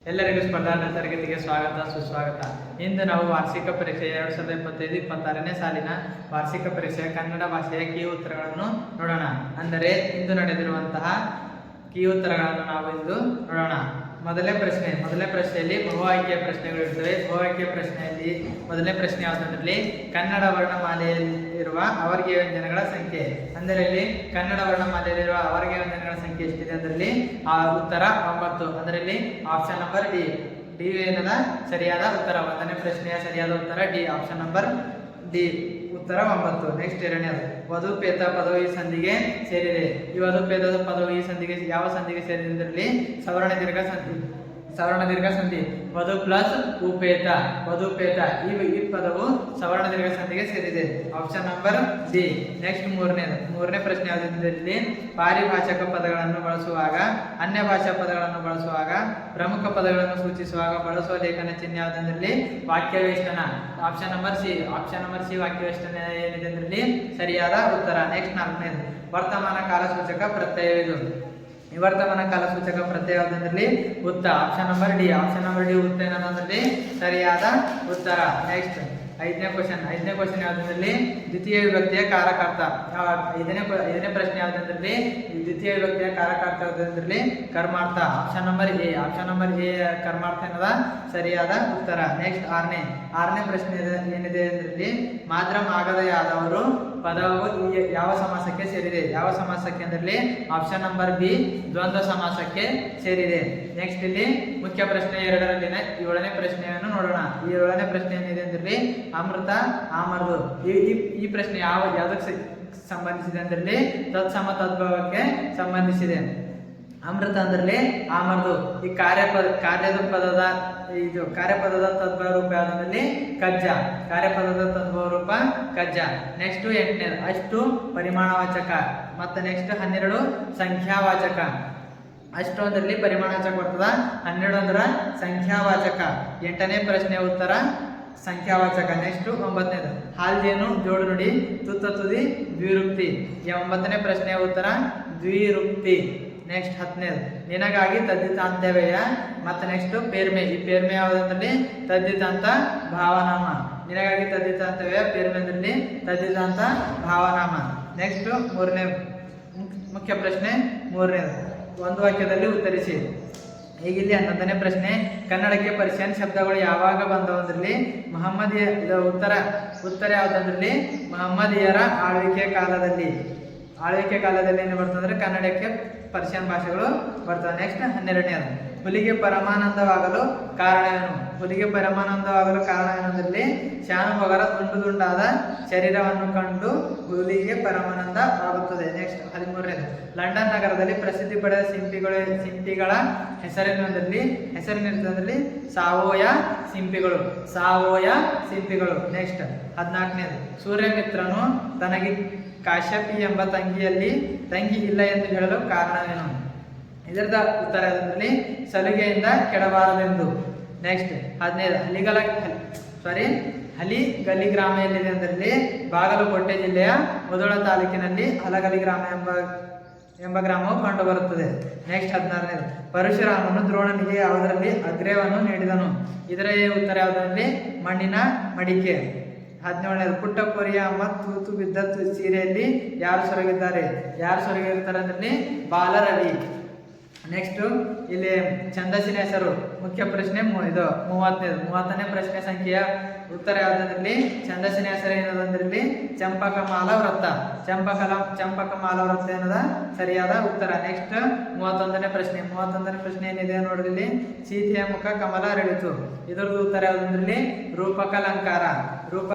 ಎಲ್ಲರಿಗೂ ಸ್ಪರ್ಧಾನ ತರಗತಿಗೆ ಸ್ವಾಗತ ಸುಸ್ವಾಗತ. ಇಂದು ನಾವು ವಾರ್ಷಿಕ ಪರೀಕ್ಷೆ 2025-26ನೇ ಸಾಲಿನ ವಾರ್ಷಿಕ ಪರೀಕ್ಷೆಯ ಕನ್ನಡ ಭಾಷೆಯ ಕೀ ಉತ್ತರಗಳನ್ನು ನೋಡೋಣ. ಅಂದರೆ ಇಂದು ನಡೆದಿರುವಂತಹ ಕೀ ಉತ್ತರಗಳನ್ನು ನಾವು ಇಂದು ನೋಡೋಣ. ಮೊದಲನೇ ಪ್ರಶ್ನೆಯಲ್ಲಿ ಬಹು ಆಯ್ಕೆಯ ಪ್ರಶ್ನೆಗಳು ಇರ್ತವೆ. ಬಹು ಆಯ್ಕೆಯ ಪ್ರಶ್ನೆಯಲ್ಲಿ ಮೊದಲನೇ ಪ್ರಶ್ನೆ ಯಾವುದಂದ್ರಲ್ಲಿ ಕನ್ನಡ ವರ್ಣಮಾಲೆಯಲ್ಲಿರುವ ಅವರ್ಗೀಯ ವ್ಯಂಜನಗಳ ಸಂಖ್ಯೆ. ಅಂದರೆ ಇಲ್ಲಿ ಕನ್ನಡ ವರ್ಣಮಾಲೆಯಲ್ಲಿರುವ ಅವರ್ಗೀಯ ವ್ಯಂಜನಗಳ ಸಂಖ್ಯೆ ಎಷ್ಟಿದೆ ಅದರಲ್ಲಿ ಉತ್ತರ 9. ಅದರಲ್ಲಿ ಆಪ್ಷನ್ ನಂಬರ್ ಡಿ ಏನದ ಸರಿಯಾದ ಉತ್ತರ. ಮೊದಲನೇ ಪ್ರಶ್ನೆಯ ಸರಿಯಾದ ಉತ್ತರ ಡಿ, ಆಪ್ಷನ್ ನಂಬರ್ ಡಿ, ಉತ್ತರ 9. ನೆಕ್ಸ್ಟ್ ಎರಡನೇದು ವಧುಪೇತ ಪದವು ಈ ಸಂಧಿಗೆ ಸೇರಿದೆ. ಈ ವಧುಪೇತದ ಪದವು ಈ ಸಂಧಿಗೆ ಯಾವ ಸಂಧಿಗೆ ಸೇರಿದೆ ಅದರಲ್ಲಿ ಸವರ್ಣ ದೀರ್ಘ ಸಂಧಿ ವಧು ಪ್ಲಸ್ ಉಪೇತ ವಧುಪೇತ ಈ ಪದವು ಸವರ್ಣ ದೀರ್ಘ ಸಂಧಿಗೆ ಸೇರಿದೆ, ಆಪ್ಷನ್ ನಂಬರ್ ಡಿ. ನೆಕ್ಸ್ಟ್ ಮೂರನೇ ಪ್ರಶ್ನೆ ಯಾವುದರಲ್ಲಿ ಪಾರಿಭಾಷಕ ಪದಗಳನ್ನು ಬಳಸುವಾಗ, ಅನ್ಯ ಭಾಷಾ ಪದಗಳನ್ನು ಬಳಸುವಾಗ, ಪ್ರಮುಖ ಪದಗಳನ್ನು ಸೂಚಿಸುವಾಗ ಬಳಸುವ ಲೇಖನ ಚಿಹ್ನೆ ಯಾವುದರಲ್ಲಿ ವಾಕ್ಯವೇಷ್ಟನ, ಆಪ್ಷನ್ ನಂಬರ್ ಸಿ ವಾಕ್ಯವೇಷ್ಟನ ಏನಿದೆ ಅದರಲ್ಲಿ ಸರಿಯಾದ ಉತ್ತರ. ನೆಕ್ಸ್ಟ್ ನಾಲ್ಕನೇದು ವರ್ತಮಾನ ಕಾಲಸೂಚಕ ಪ್ರತ್ಯಯವಿದು. ಈ ವರ್ತಮಾನ ಕಾಲಸೂಚಕ ಪ್ರತ್ಯಯ ಯಾವುದಂದ್ರಲ್ಲಿ ಉತ್ತ, ಆಪ್ಷನ್ ನಂಬರ್ ಡಿ ಉತ್ತ ಏನಂದ್ರಲ್ಲಿ ಸರಿಯಾದ ಉತ್ತರ. ನೆಕ್ಸ್ಟ್ ಐದನೇ ಕ್ವಶನ್ ಯಾವುದಂದ್ರಲ್ಲಿ ದ್ವಿತೀಯ ವಿಭಕ್ತಿಯ ಕಾರಕಾರ್ಥ. ಐದನೇ ಪ್ರಶ್ನೆ ಯಾವುದಂದ್ರಲ್ಲಿ ದ್ವಿತೀಯ ವಿಭಕ್ತಿಯ ಕಾರಕಾರ್ಥ ಯಾವುದಂದ್ರಲ್ಲಿ ಕರ್ಮಾರ್ಥ, ಆಪ್ಷನ್ ನಂಬರ್ ಎ ಕರ್ಮಾರ್ಥ ಅನ್ನೋದ ಸರಿಯಾದ ಉತ್ತರ. ನೆಕ್ಸ್ಟ್ ಆರನೇ ಪ್ರಶ್ನೆ ಏನಿದೆ ಅದರಲ್ಲಿ ಮಾತ್ರ ಆಗದ ಯಾದವರು ಪದವು ಯಾವ ಸಮಾಸಕ್ಕೆ ಸೇರಿದೆ. ಯಾವ ಸಮಾಸಕ್ಕೆ ಅಂದ್ರೆ ಆಪ್ಷನ್ ನಂಬರ್ ಬಿ ದ್ವಂದ್ವ ಸಮಾಸಕ್ಕೆ ಸೇರಿದೆ. ನೆಕ್ಸ್ಟ್ ಇಲ್ಲಿ ಮುಖ್ಯ ಪ್ರಶ್ನೆ 2ರಲ್ಲಿನ 7ನೇ ಪ್ರಶ್ನೆಯನ್ನು ನೋಡೋಣ. ಈ 7ನೇ ಪ್ರಶ್ನೆ ಏನಿದೆ ಅಂದ್ರೆ ಅಮೃತ ಆಮರ್ದು. ಈ ಪ್ರಶ್ನೆ ಯಾವುದಕ್ಕೆ ಸಂಬಂಧಿಸಿದೆ ಅಂದ್ರೆ ತತ್ಸಮ ತದ್ಭವಕ್ಕೆ ಸಂಬಂಧಿಸಿದೆ. ಅಮೃತ ಅಂದ್ರೆ ಆಮರ್ದು. ಈ ಕಾರ್ಯಪದದ ತದ್ಭವ ರೂಪ ಯಾವುದಂದ್ರೆ ಕಜ್ಜ. ಕಾರ್ಯಪದದ ತದ್ಭವ ರೂಪ ಕಜ್ಜ. ನೆಕ್ಸ್ಟ್ 8ನೇದು ಅಷ್ಟು ಪರಿಮಾಣವಾಚಕ. ಮತ್ತೆ ನೆಕ್ಸ್ಟ್ 12 ಸಂಖ್ಯಾವಾಚಕ. ಅಷ್ಟು ಅಂದ್ರಲ್ಲಿ ಪರಿಮಾಣವಾಚಕ ಬರ್ತದ, 12 ಅಂದ್ರ ಸಂಖ್ಯಾವಾಚಕ. 8ನೇ ಪ್ರಶ್ನೆ ಉತ್ತರ ಸಂಖ್ಯಾವಾಚಕ. ನೆಕ್ಸ್ಟ್ 9ನೇದು ಹಾಲ್ಜೇನು ಜೋಡು ನುಡಿ ತುತ್ತ ತುದಿ ದ್ವಿರುಕ್ತಿ. 9ನೇ ಪ್ರಶ್ನೆಯ ಉತ್ತರ ದ್ವಿರುಕ್ತಿ. ನೆಕ್ಸ್ಟ್ 10ನೇದು ನಿನಗಾಗಿ ತದ್ದಿತಾಂತ್ಯವ್ಯಯ. ಮತ್ತೆ ನೆಕ್ಸ್ಟ್ ಪೇರ್ಮೆ. ಈ ಪೇರ್ಮೆ ಯಾವುದಂದ್ರೆ ತದ್ದಿತಾಂತ ಭಾವನಾಮ. ನಿನಗಾಗಿ ತದ್ದಿತಾಂತ್ಯವ್ಯಯ, ಪೇರ್ಮೆ ಅಂದ್ರೆ ತದ್ದಿತಾಂತ ಭಾವನಾಮ. ನೆಕ್ಸ್ಟ್ ಮೂರನೇ ಮುಖ್ಯ ಪ್ರಶ್ನೆ 3ನೇದು ಒಂದು ವಾಕ್ಯದಲ್ಲಿ ಉತ್ತರಿಸಿ. ಈಗಿಲ್ಲಿ 11ನೇ ಪ್ರಶ್ನೆ ಕನ್ನಡಕ್ಕೆ ಪರ್ಷಿಯನ್ ಶಬ್ದಗಳು ಯಾವಾಗ ಬಂದವಂದ್ರಲ್ಲಿ ಮಹಮ್ಮದಿಯ ಉತ್ತರ ಯಾವುದಂದ್ರಲ್ಲಿ ಮಹಮ್ಮದಿಯರ ಆಳ್ವಿಕೆ ಕಾಲದಲ್ಲಿ ಏನು ಬರ್ತಂದ್ರೆ ಕನ್ನಡಕ್ಕೆ ಪರ್ಷಿಯನ್ ಭಾಷೆಗಳು ಬರ್ತವೆ. ನೆಕ್ಸ್ಟ್ 12ನೇದು ಹುಲಿಗೆ ಪರಮಾನಂದವಾಗಲು ಕಾರಣವೇನು. ಹುಲಿಗೆ ಪರಮಾನಂದವಾಗಲು ಕಾರಣವೇನಂದ್ರಲ್ಲಿ ಶಾನುಭೋಗರ ದುಂಡಾದ ಶರೀರವನ್ನು ಕಂಡು ಹುಲಿಗೆ ಪರಮಾನಂದ ಆಗುತ್ತದೆ. ನೆಕ್ಸ್ಟ್ 13ನೇದು ಲಂಡನ್ ನಗರದಲ್ಲಿ ಪ್ರಸಿದ್ಧಿ ಪಡೆದ ಶಿಂಪಿಗಳ ಹೆಸರಿನಿರ್ತದಲ್ಲಿ ಸಾವೋಯ ಶಿಂಪಿಗಳು. ನೆಕ್ಸ್ಟ್ 14ನೇದು ಸೂರ್ಯಮಿತ್ರನು ತನಗೆ ಕಾಶ್ಯಪಿ ಎಂಬ ತಂಗಿ ಇಲ್ಲ ಎಂದು ಹೇಳಲು ಕಾರಣವೇನು. ಇದರದ ಉತ್ತರ ಅದರಲ್ಲಿ ಸಲುಗೆಯಿಂದ ಕೆಡಬಾರದೆಂದು. ನೆಕ್ಸ್ಟ್ 15 ಹಲಿಗಲಿ ಗ್ರಾಮ ಎಲ್ಲಿದೆ ಅಂದರೆ ಬಾಗಲಕೋಟೆ ಜಿಲ್ಲೆಯ ಮುಧೋಳ ತಾಲೂಕಿನಲ್ಲಿ ಹಲಗಲಿ ಗ್ರಾಮ ಎಂಬ ಗ್ರಾಮವು ಕಂಡು ಬರುತ್ತದೆ. ನೆಕ್ಸ್ಟ್ 16ನೇದು ಪರಶುರಾಮನು ದ್ರೋಣನಿಗೆ ಯಾವುದರಲ್ಲಿ ಅಗ್ರವನ್ನು ನೀಡಿದನು. ಇದರ ಉತ್ತರ ಯಾವುದರಲ್ಲಿ ಮಣ್ಣಿನ ಮಡಿಕೆ. 17ನೇದು ಪುಟ್ಟ ಪೊರಿಯ ಅಮ್ಮ ತೂತು ಬಿದ್ದ ಸೀರೆಯಲ್ಲಿ ಯಾರು ಸೊರಗಿರ್ತಾರೆ ಅಂದ್ರೆ ಬಾಲರವಿ. ನೆಕ್ಸ್ಟ್ ಇಲ್ಲಿ ಛಂದಸ್ಸಿನ ಹೆಸರು. ಮುಖ್ಯ ಪ್ರಶ್ನೆ 30ನೇ ಪ್ರಶ್ನೆ ಸಂಖ್ಯೆಯ ಉತ್ತರ ಯಾವುದಂದ್ರಲ್ಲಿ ಛಂದಸ್ಸಿನ ಹೆಸರು ಏನದಂದ್ರಲ್ಲಿ ಚಂಪಕಮಾಲ ವೃತ್ತ. ಚಂಪಕಮಾಲ ವೃತ್ತ ಏನದ ಸರಿಯಾದ ಉತ್ತರ. ನೆಕ್ಸ್ಟ್ 31ನೇ ಪ್ರಶ್ನೆ ಏನಿದೆ ನೋಡ್ರಿ, ಸೀತೆಯ ಮುಖ ಕಮಲ ಅರಳಿತು. ಇದರದ್ದು ಉತ್ತರ ಯಾವುದಂದ್ರಲ್ಲಿ ರೂಪಕಲಂಕಾರ.